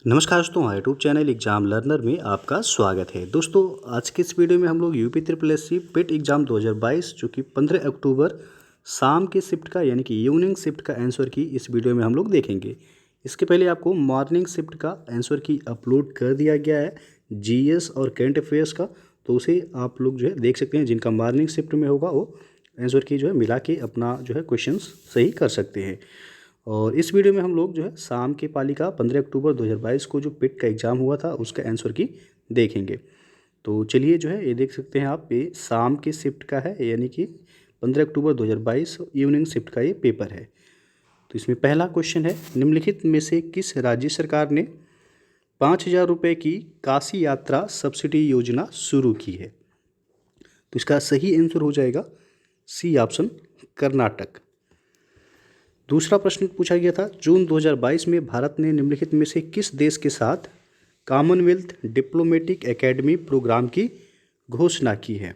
नमस्कार दोस्तों, YouTube channel exam learner में आपका स्वागत है। दोस्तों, आज के इस वीडियो में हम लोग यूपी ट्रिपल एस सी पेट एग्ज़ाम 2022 जो कि 15 अक्टूबर शाम के शिफ्ट का यानी कि इवनिंग शिफ्ट का आंसर की इस वीडियो में हम लोग देखेंगे। इसके पहले आपको मॉर्निंग शिफ्ट का आंसर की अपलोड कर दिया गया है जीएस और करंट अफेयर्स का, तो उसे आप लोग जो है देख सकते हैं। जिनका मॉर्निंग शिफ्ट में होगा वो आंसर की जो है मिला के अपना जो है क्वेश्चंस सही कर सकते हैं। और इस वीडियो में हम लोग जो है शाम के पाली का 15 अक्टूबर 2022 को जो पिट का एग्ज़ाम हुआ था उसका आंसर की देखेंगे। तो चलिए जो है ये देख सकते हैं आप, ये शाम के शिफ्ट का है यानी कि 15 अक्टूबर 2022 इवनिंग शिफ्ट का ये पेपर है। तो इसमें पहला क्वेश्चन है, निम्नलिखित में से किस राज्य सरकार ने 5,000 रुपये की काशी यात्रा सब्सिडी योजना शुरू की है? तो इसका सही आंसर हो जाएगा सी ऑप्शन, कर्नाटक। दूसरा प्रश्न पूछा गया था, जून 2022 में भारत ने निम्नलिखित में से किस देश के साथ कॉमनवेल्थ डिप्लोमेटिक एकेडमी प्रोग्राम की घोषणा की है?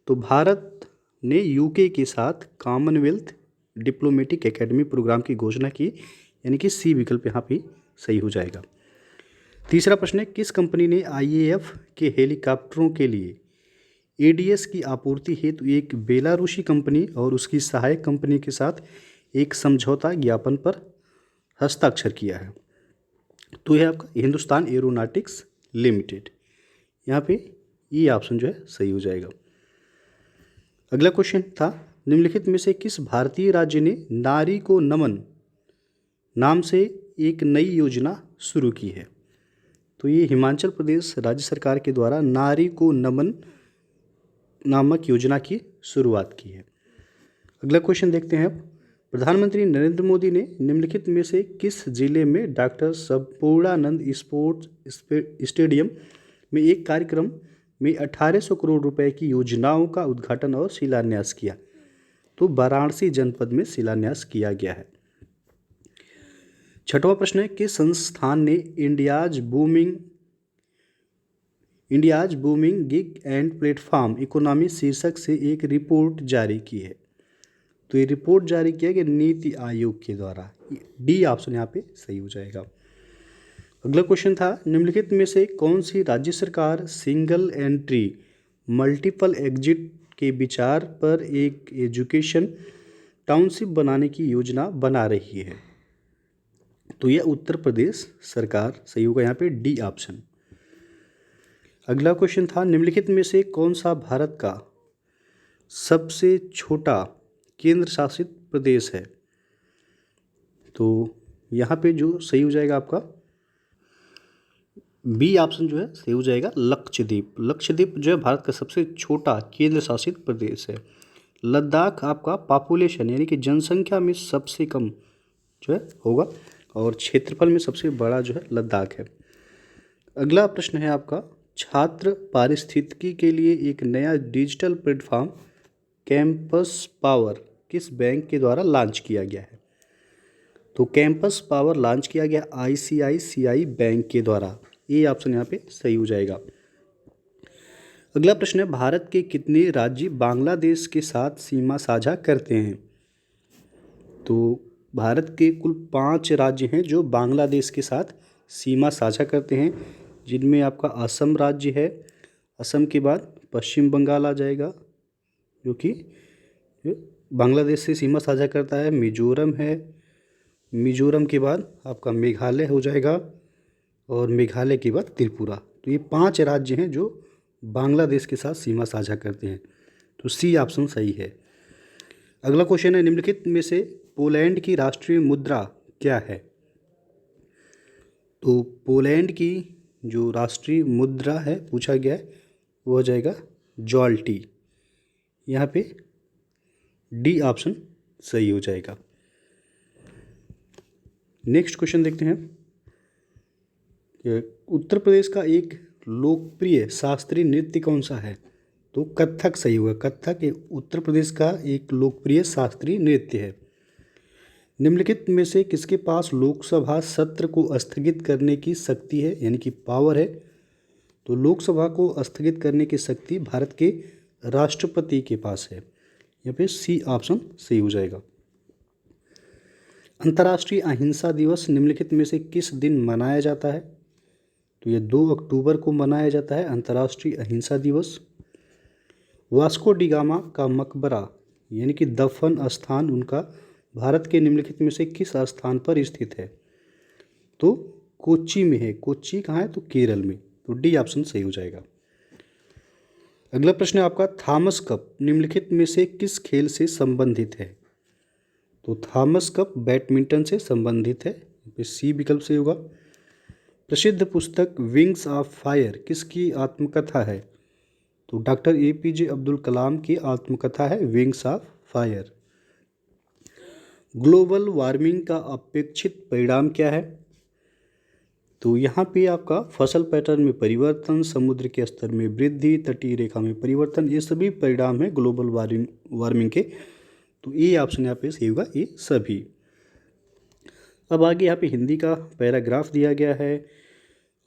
तो भारत ने यूके के साथ कॉमनवेल्थ डिप्लोमेटिक एकेडमी प्रोग्राम की घोषणा की, यानी कि सी विकल्प यहाँ पे सही हो जाएगा। तीसरा प्रश्न है, किस कंपनी ने आईएएफ के हेलीकॉप्टरों के लिए एडीएस की आपूर्ति हेतु एक बेलारूसी कंपनी और उसकी सहायक कंपनी के साथ एक समझौता ज्ञापन पर हस्ताक्षर किया है? तो यह आपका हिंदुस्तान एरोनॉटिक्स लिमिटेड। यहाँ पे ये ऑप्शन जो है सही हो जाएगा। अगला क्वेश्चन था, निम्नलिखित में से किस भारतीय राज्य ने नारी को नमन नाम से एक नई योजना शुरू की है? तो ये हिमाचल प्रदेश राज्य सरकार के द्वारा नारी को नमन नामक योजना की शुरुआत की है। अगला क्वेश्चन देखते हैं अब, प्रधानमंत्री नरेंद्र मोदी ने निम्नलिखित में से किस जिले में डॉक्टर संपूर्णानंद स्पोर्ट्स स्टेडियम में एक कार्यक्रम में 1800 करोड़ रुपए की योजनाओं का उद्घाटन और शिलान्यास किया? तो वाराणसी जनपद में शिलान्यास किया गया है। छठवां प्रश्न है, किस संस्थान ने India's booming gig and platform economy शीर्षक से एक रिपोर्ट जारी की है? तो ये रिपोर्ट जारी किया गया नीति आयोग के द्वारा। डी ऑप्शन यहाँ पे सही हो जाएगा। अगला क्वेश्चन था, निम्नलिखित में से कौन सी राज्य सरकार सिंगल एंट्री मल्टीपल एग्जिट के विचार पर एक एजुकेशन टाउनशिप बनाने की योजना बना रही है? तो यह उत्तर प्रदेश सरकार सही होगा यहाँ पे, डी ऑप्शन। अगला क्वेश्चन था, निम्नलिखित में से कौन सा भारत का सबसे छोटा केंद्र शासित प्रदेश है? तो यहाँ पे जो सही हो जाएगा आपका बी ऑप्शन जो है सही हो जाएगा, लक्षद्वीप। लक्षद्वीप जो है भारत का सबसे छोटा केंद्र शासित प्रदेश है। लद्दाख आपका पॉपुलेशन यानी कि जनसंख्या में सबसे कम जो है होगा और क्षेत्रफल में सबसे बड़ा जो है लद्दाख है। अगला प्रश्न है आपका, छात्र पारिस्थितिकी के लिए एक नया डिजिटल प्लेटफॉर्म कैंपस पावर किस बैंक के द्वारा लॉन्च किया गया है? तो कैंपस पावर लॉन्च किया गया आईसीआईसीआई बैंक के द्वारा। ये ऑप्शन यहाँ पे सही हो जाएगा। अगला प्रश्न है, भारत के कितने राज्य बांग्लादेश के साथ सीमा साझा करते हैं? तो भारत के कुल 5 राज्य हैं जो बांग्लादेश के साथ सीमा साझा करते हैं, जिनमें आपका असम राज्य है। असम के बाद पश्चिम बंगाल आ जाएगा जो कि बांग्लादेश से सीमा साझा करता है। मिजोरम है, मिजोरम के बाद आपका मेघालय हो जाएगा और मेघालय के बाद त्रिपुरा। तो ये 5 राज्य हैं जो बांग्लादेश के साथ सीमा साझा करते हैं, तो सी ऑप्शन सही है। अगला क्वेश्चन है, निम्नलिखित में से पोलैंड की राष्ट्रीय मुद्रा क्या है? तो पोलैंड की जो राष्ट्रीय मुद्रा है पूछा गया है वो हो जाएगा जॉल्टी। यहाँ पे डी ऑप्शन सही हो जाएगा। नेक्स्ट क्वेश्चन देखते हैं, उत्तर प्रदेश का एक लोकप्रिय शास्त्रीय नृत्य कौन सा है? तो कथक सही होगा। कथक उत्तर प्रदेश का एक लोकप्रिय शास्त्रीय नृत्य है। निम्नलिखित में से किसके पास लोकसभा सत्र को स्थगित करने की शक्ति है यानी कि पावर है? तो लोकसभा को स्थगित करने की शक्ति भारत के राष्ट्रपति के पास है। यहाँ पे सी ऑप्शन सही हो जाएगा। अंतर्राष्ट्रीय अहिंसा दिवस निम्नलिखित में से किस दिन मनाया जाता है? तो ये 2 अक्टूबर को मनाया जाता है अंतर्राष्ट्रीय अहिंसा दिवस। वास्को डी गामा का मकबरा यानी कि दफन स्थान उनका भारत के निम्नलिखित में से किस स्थान पर स्थित है? तो कोच्चि में है। कोच्चि कहाँ है? तो केरल में। तो डी ऑप्शन सही हो जाएगा। अगला प्रश्न है आपका, थॉमस कप निम्नलिखित में से किस खेल से संबंधित है? तो थॉमस कप बैडमिंटन से संबंधित है। सी विकल्प से होगा। प्रसिद्ध पुस्तक विंग्स ऑफ फायर किसकी आत्मकथा है? तो डॉक्टर APJ अब्दुल कलाम की आत्मकथा है wings of fire. Global warming का अपेक्षित परिणाम क्या है? तो यहाँ पे आपका फसल पैटर्न में परिवर्तन, समुद्र के स्तर में वृद्धि, तटीय रेखा में परिवर्तन, ये सभी परिणाम है ग्लोबल वार्मिंग के। तो ये ऑप्शन यहाँ पे सही होगा, ये सभी। अब आगे यहाँ पे हिंदी का पैराग्राफ दिया गया है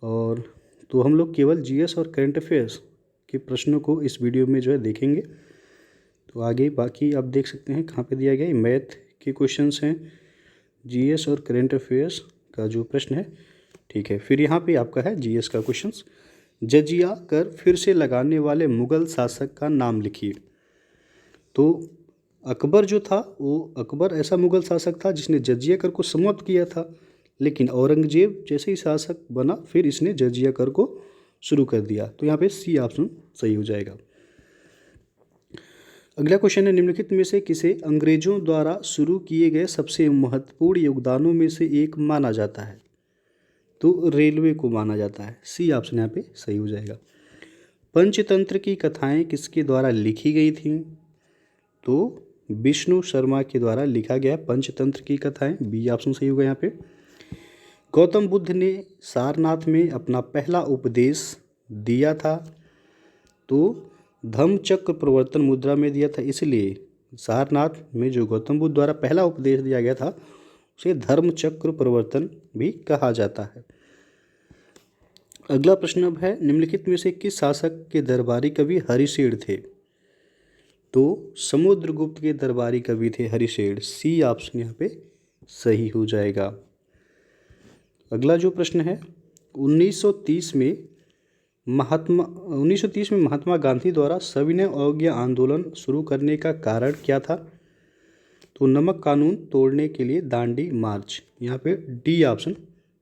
और तो हम लोग केवल GS और करंट अफेयर्स के प्रश्नों को इस वीडियो में जो है देखेंगे। तो आगे बाकी आप देख सकते हैं कहाँ पे दिया गया है। मैथ के क्वेश्चंस हैं, GS और करंट अफेयर्स का जो प्रश्न है, ठीक है। फिर यहाँ पे आपका है GS का क्वेश्चंस। जजिया कर फिर से लगाने वाले मुगल शासक का नाम लिखिए। तो अकबर जो था वो अकबर ऐसा मुगल शासक था जिसने जजिया कर को समाप्त किया था, लेकिन औरंगजेब जैसे ही शासक बना फिर इसने जजिया कर को शुरू कर दिया। तो यहाँ पे सी ऑप्शन सही हो जाएगा। अगला क्वेश्चन है, निम्नलिखित में से किसे अंग्रेजों द्वारा शुरू किए गए सबसे महत्वपूर्ण योगदानों में से एक माना जाता है? तो रेलवे को माना जाता है। सी ऑप्शन यहाँ पे सही हो जाएगा। पंचतंत्र की कथाएं किसके द्वारा लिखी गई थीं? तो विष्णु शर्मा के द्वारा लिखा गया पंचतंत्र की कथाएं। बी ऑप्शन सही होगा यहाँ पे। गौतम बुद्ध ने सारनाथ में अपना पहला उपदेश दिया था, तो धम्मचक्र प्रवर्तन मुद्रा में दिया था, इसलिए सारनाथ में जो गौतम बुद्ध द्वारा पहला उपदेश दिया गया था उसे धर्मचक्र प्रवर्तन भी कहा जाता है। अगला प्रश्न अब है, निम्नलिखित में से किस शासक के दरबारी कवि हरिशेर थे? तो समुद्रगुप्त के दरबारी कवि थे हरिशेर। सी ऑप्शन यहाँ पे सही हो जाएगा। अगला जो प्रश्न है, 1930 में महात्मा गांधी द्वारा सविनय अवज्ञा आंदोलन शुरू करने का कारण क्या था? तो नमक कानून तोड़ने के लिए दांडी मार्च। यहाँ पे डी ऑप्शन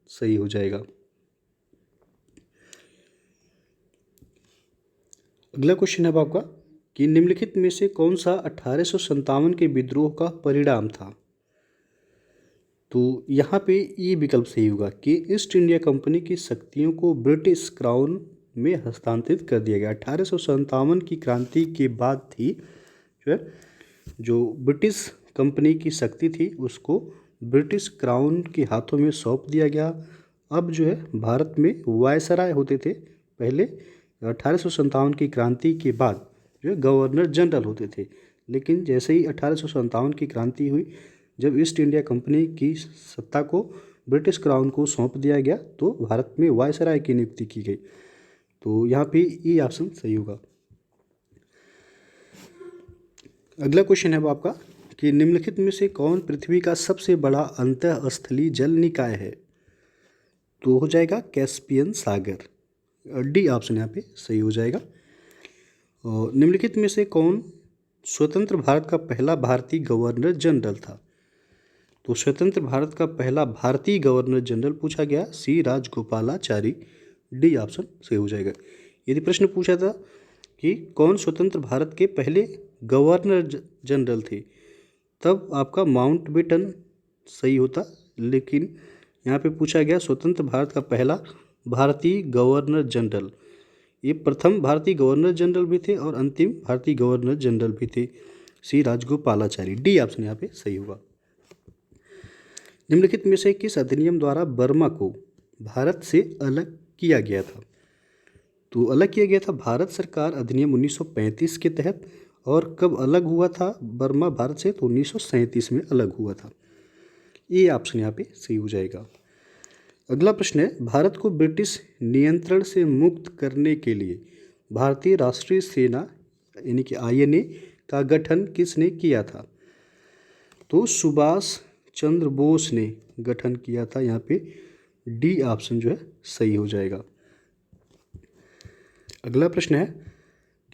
सही हो जाएगा। अगला क्वेश्चन है आपका कि निम्नलिखित में से कौन सा 1857 के विद्रोह का परिणाम था? तो यहाँ पे ये विकल्प सही होगा कि ईस्ट इंडिया कंपनी की शक्तियों को ब्रिटिश क्राउन में हस्तांतरित कर दिया गया। 1857 की क्रांति के बाद थी जो ब्रिटिश कंपनी की शक्ति थी उसको ब्रिटिश क्राउन के हाथों में सौंप दिया गया। अब जो है भारत में वायसराय होते थे पहले, 1857 की क्रांति के बाद जो है गवर्नर जनरल होते थे, लेकिन जैसे ही 1857 की क्रांति हुई, जब ईस्ट इंडिया कंपनी की सत्ता को ब्रिटिश क्राउन को सौंप दिया गया तो भारत में वायसराय की नियुक्ति की गई। तो यहाँ पे ये ऑप्शन सही होगा। अगला क्वेश्चन है आपका कि निम्नलिखित में से कौन पृथ्वी का सबसे बड़ा अंतःस्थलीय जल निकाय है? तो हो जाएगा कैस्पियन सागर। डी ऑप्शन यहाँ पे सही हो जाएगा। और निम्नलिखित में से कौन स्वतंत्र भारत का पहला भारतीय गवर्नर जनरल था? तो स्वतंत्र भारत का पहला भारतीय गवर्नर जनरल पूछा गया, सी राजगोपालाचारी। डी ऑप्शन सही हो जाएगा। यदि प्रश्न पूछा था कि कौन स्वतंत्र भारत के पहले गवर्नर जनरल थे, तब आपका माउंटबेटन सही होता, लेकिन यहाँ पे पूछा गया स्वतंत्र भारत का पहला भारतीय गवर्नर जनरल। ये प्रथम भारतीय गवर्नर जनरल भी थे और अंतिम भारतीय गवर्नर जनरल भी थे, सी राजगोपालाचारी। डी ऑप्शन यहाँ पे सही होगा। निम्नलिखित में से किस अधिनियम द्वारा बर्मा को भारत से अलग किया गया था? तो अलग किया गया था भारत सरकार अधिनियम 1935 के तहत। और कब अलग हुआ था बर्मा भारत से? तो 1937 में अलग हुआ था। ये ऑप्शन यहाँ पे सही हो जाएगा। अगला प्रश्न है, भारत को ब्रिटिश नियंत्रण से मुक्त करने के लिए भारतीय राष्ट्रीय सेना यानी कि INA का गठन किसने किया था? तो सुभाष चंद्र बोस ने गठन किया था। यहाँ पे डी ऑप्शन जो है सही हो जाएगा। अगला प्रश्न है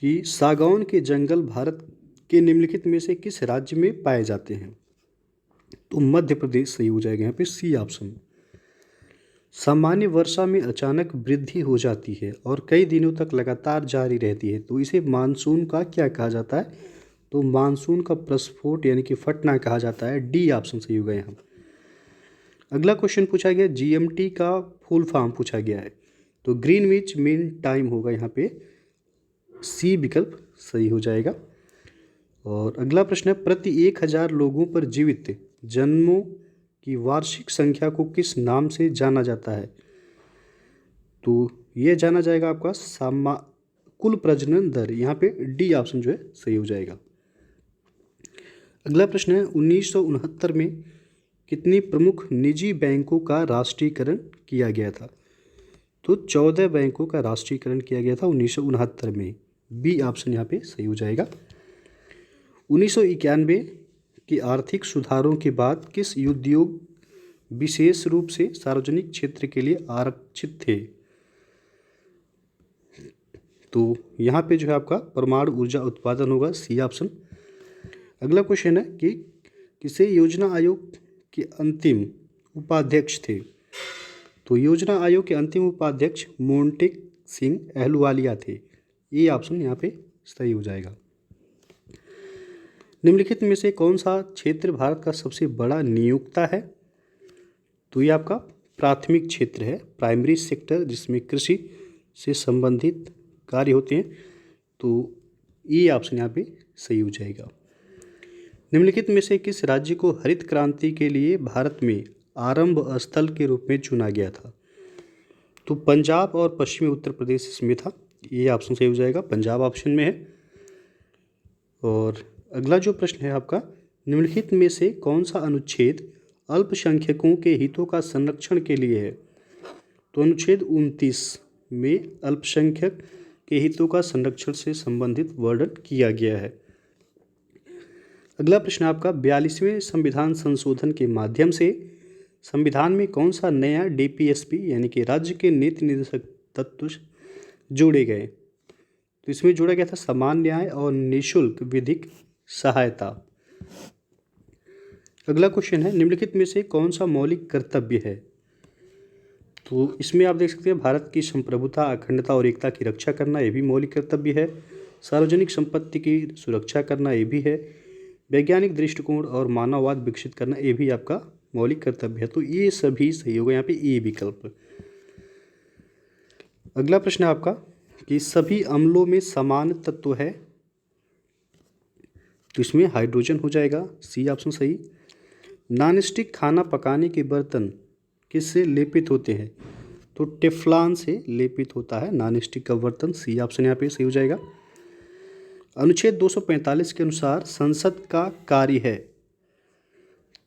कि सागौन के जंगल भारत के निम्नलिखित में से किस राज्य में पाए जाते हैं? तो मध्य प्रदेश सही हो जाएगा यहाँ पे सी ऑप्शन। सामान्य वर्षा में अचानक वृद्धि हो जाती है और कई दिनों तक लगातार जारी रहती है, तो इसे मानसून का क्या कहा जाता है? तो मानसून का प्रस्फोट यानी कि फटना कहा जाता है। डी ऑप्शन सही होगा यहाँ। अगला क्वेश्चन पूछा गया जीएमटी का फुल फॉर्म पूछा गया है, तो ग्रीनविच मीन टाइम होगा यहाँ पे सी विकल्प सही हो जाएगा। और अगला प्रश्न है प्रति 1000 लोगों पर जीवित जन्मों की वार्षिक संख्या को किस नाम से जाना जाता है? तो यह जाना जाएगा आपका कुल प्रजनन दर। यहाँ पे डी ऑप्शन जो है सही हो जाएगा। अगला प्रश्न है 1969 में कितनी प्रमुख निजी बैंकों का राष्ट्रीयकरण किया गया था? तो 14 बैंकों का राष्ट्रीयकरण किया गया था 1969 में। बी ऑप्शन यहाँ पे सही हो जाएगा। 1991 के आर्थिक सुधारों के बाद किस उद्योग विशेष रूप से सार्वजनिक क्षेत्र के लिए आरक्षित थे? तो यहाँ पे जो है आपका परमाणु ऊर्जा उत्पादन होगा सी ऑप्शन। अगला क्वेश्चन है कि किसे योजना आयोग के अंतिम उपाध्यक्ष थे? तो योजना आयोग के अंतिम उपाध्यक्ष मोंटेक सिंह अहलुवालिया थे। ये ऑप्शन यहाँ पे सही हो जाएगा। निम्नलिखित में से कौन सा क्षेत्र भारत का सबसे बड़ा नियोक्ता है? तो ये आपका प्राथमिक क्षेत्र है, प्राइमरी सेक्टर, जिसमें कृषि से संबंधित कार्य होते हैं। तो ये ऑप्शन यहाँ पे सही हो जाएगा। निम्नलिखित में से किस राज्य को हरित क्रांति के लिए भारत में आरंभ स्थल के रूप में चुना गया था? तो पंजाब और पश्चिमी उत्तर प्रदेश इसमें था। ये ऑप्शन सही हो जाएगा, पंजाब ऑप्शन में है। और अगला जो प्रश्न है आपका निम्नलिखित में से कौन सा अनुच्छेद अल्पसंख्यकों के हितों का संरक्षण के लिए है? तो अनुच्छेद 29 में अल्पसंख्यक के हितों का संरक्षण से संबंधित वर्णन किया गया है। अगला प्रश्न आपका 42वें संविधान संशोधन के माध्यम से संविधान में कौन सा नया डीपीएसपी यानी कि राज्य के नीति निर्देशक तत्व जोड़े गए? तो इसमें जोड़ा गया था समान न्याय और निःशुल्क विधिक सहायता। अगला क्वेश्चन है निम्नलिखित में से कौन सा मौलिक कर्तव्य है? तो इसमें आप देख सकते हैं भारत की संप्रभुता, अखंडता और एकता की रक्षा करना, ये भी मौलिक कर्तव्य है। सार्वजनिक संपत्ति की सुरक्षा करना, ये भी है। वैज्ञानिक दृष्टिकोण और मानववाद विकसित करना, ये भी आपका मौलिक कर्तव्य है। तो ये सभी सही होगा यहाँ पे ए विकल्प। अगला प्रश्न है आपका कि सभी अम्लों में समान तत्व है? तो इसमें हाइड्रोजन हो जाएगा, सी ऑप्शन सही। नॉनस्टिक खाना पकाने के बर्तन किससे लेपित होते हैं? तो टेफ्लॉन से लेपित होता है नॉनस्टिक का बर्तन, सी ऑप्शन यहाँ पे सही हो जाएगा। अनुच्छेद 245 के अनुसार संसद का कार्य है?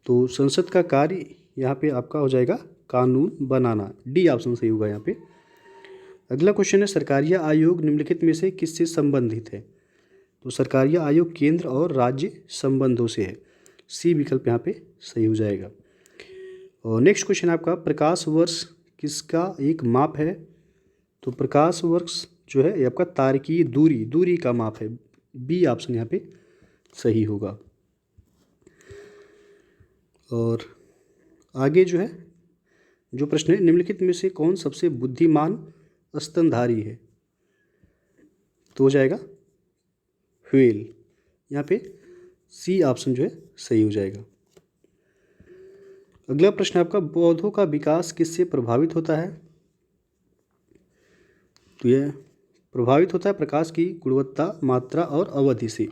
तो संसद का कार्य यहाँ पे आपका हो जाएगा कानून बनाना, डी ऑप्शन सही होगा यहाँ पे। अगला क्वेश्चन है सरकारिया आयोग निम्नलिखित में से किससे संबंधित है? तो सरकारिया आयोग केंद्र और राज्य संबंधों से है, सी विकल्प यहाँ पे सही हो जाएगा। और नेक्स्ट क्वेश्चन आपका प्रकाश वर्ष किसका एक माप है? तो प्रकाश वर्ष जो है ये आपका तारकीय दूरी का माप है, बी ऑप्शन यहाँ पे सही होगा। और आगे जो है जो प्रश्न है निम्नलिखित में से कौन सबसे बुद्धिमान स्तनधारी है? तो हो जाएगा व्हेल, यहाँ पे सी ऑप्शन जो है सही हो जाएगा। अगला प्रश्न आपका पौधों का विकास किससे प्रभावित होता है? तो यह प्रभावित होता है प्रकाश की गुणवत्ता, मात्रा और अवधि से।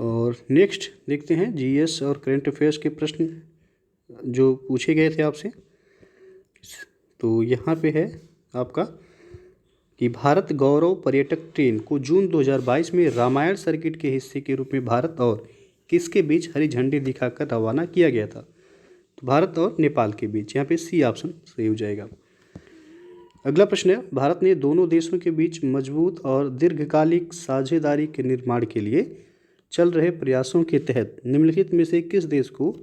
और नेक्स्ट देखते हैं जीएस और करंट अफेयर्स के प्रश्न जो पूछे गए थे आपसे। तो यहाँ पे है आपका कि भारत गौरव पर्यटक ट्रेन को जून 2022 में रामायण सर्किट के हिस्से के रूप में भारत और किसके बीच हरी झंडी दिखाकर रवाना किया गया था? तो भारत और नेपाल के बीच, यहाँ पे सी ऑप्शन सही हो जाएगा। अगला प्रश्न है भारत ने दोनों देशों के बीच मजबूत और दीर्घकालिक साझेदारी के निर्माण के लिए चल रहे प्रयासों के तहत निम्नलिखित में से किस देश को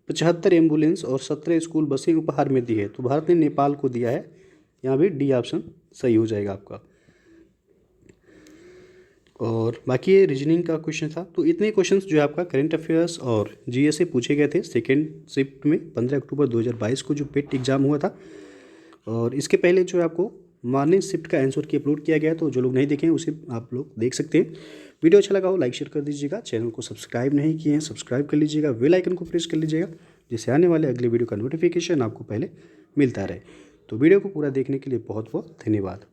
75 एम्बुलेंस और 17 स्कूल बसें उपहार में दी है? तो भारत ने नेपाल को दिया है। यहाँ भी डी ऑप्शन सही हो जाएगा आपका। और बाकी ये रीजनिंग का क्वेश्चन था। तो इतने क्वेश्चंस जो है आपका करंट अफेयर्स और जीएस से पूछे गए थे सेकेंड शिफ्ट में 15 अक्टूबर 2022 को जो पेट एग्ज़ाम हुआ था। और इसके पहले जो है आपको मॉर्निंग शिफ्ट का आंसर की अपलोड किया गया है, तो जो लोग नहीं देखें उसे आप लोग देख सकते हैं। वीडियो अच्छा लगा हो लाइक शेयर कर दीजिएगा, चैनल को सब्सक्राइब नहीं किए हैं सब्सक्राइब कर लीजिएगा, बेल आइकन को प्रेस कर लीजिएगा जिससे आने वाले अगले वीडियो का नोटिफिकेशन आपको पहले मिलता रहे। तो वीडियो को पूरा देखने के लिए बहुत बहुत धन्यवाद।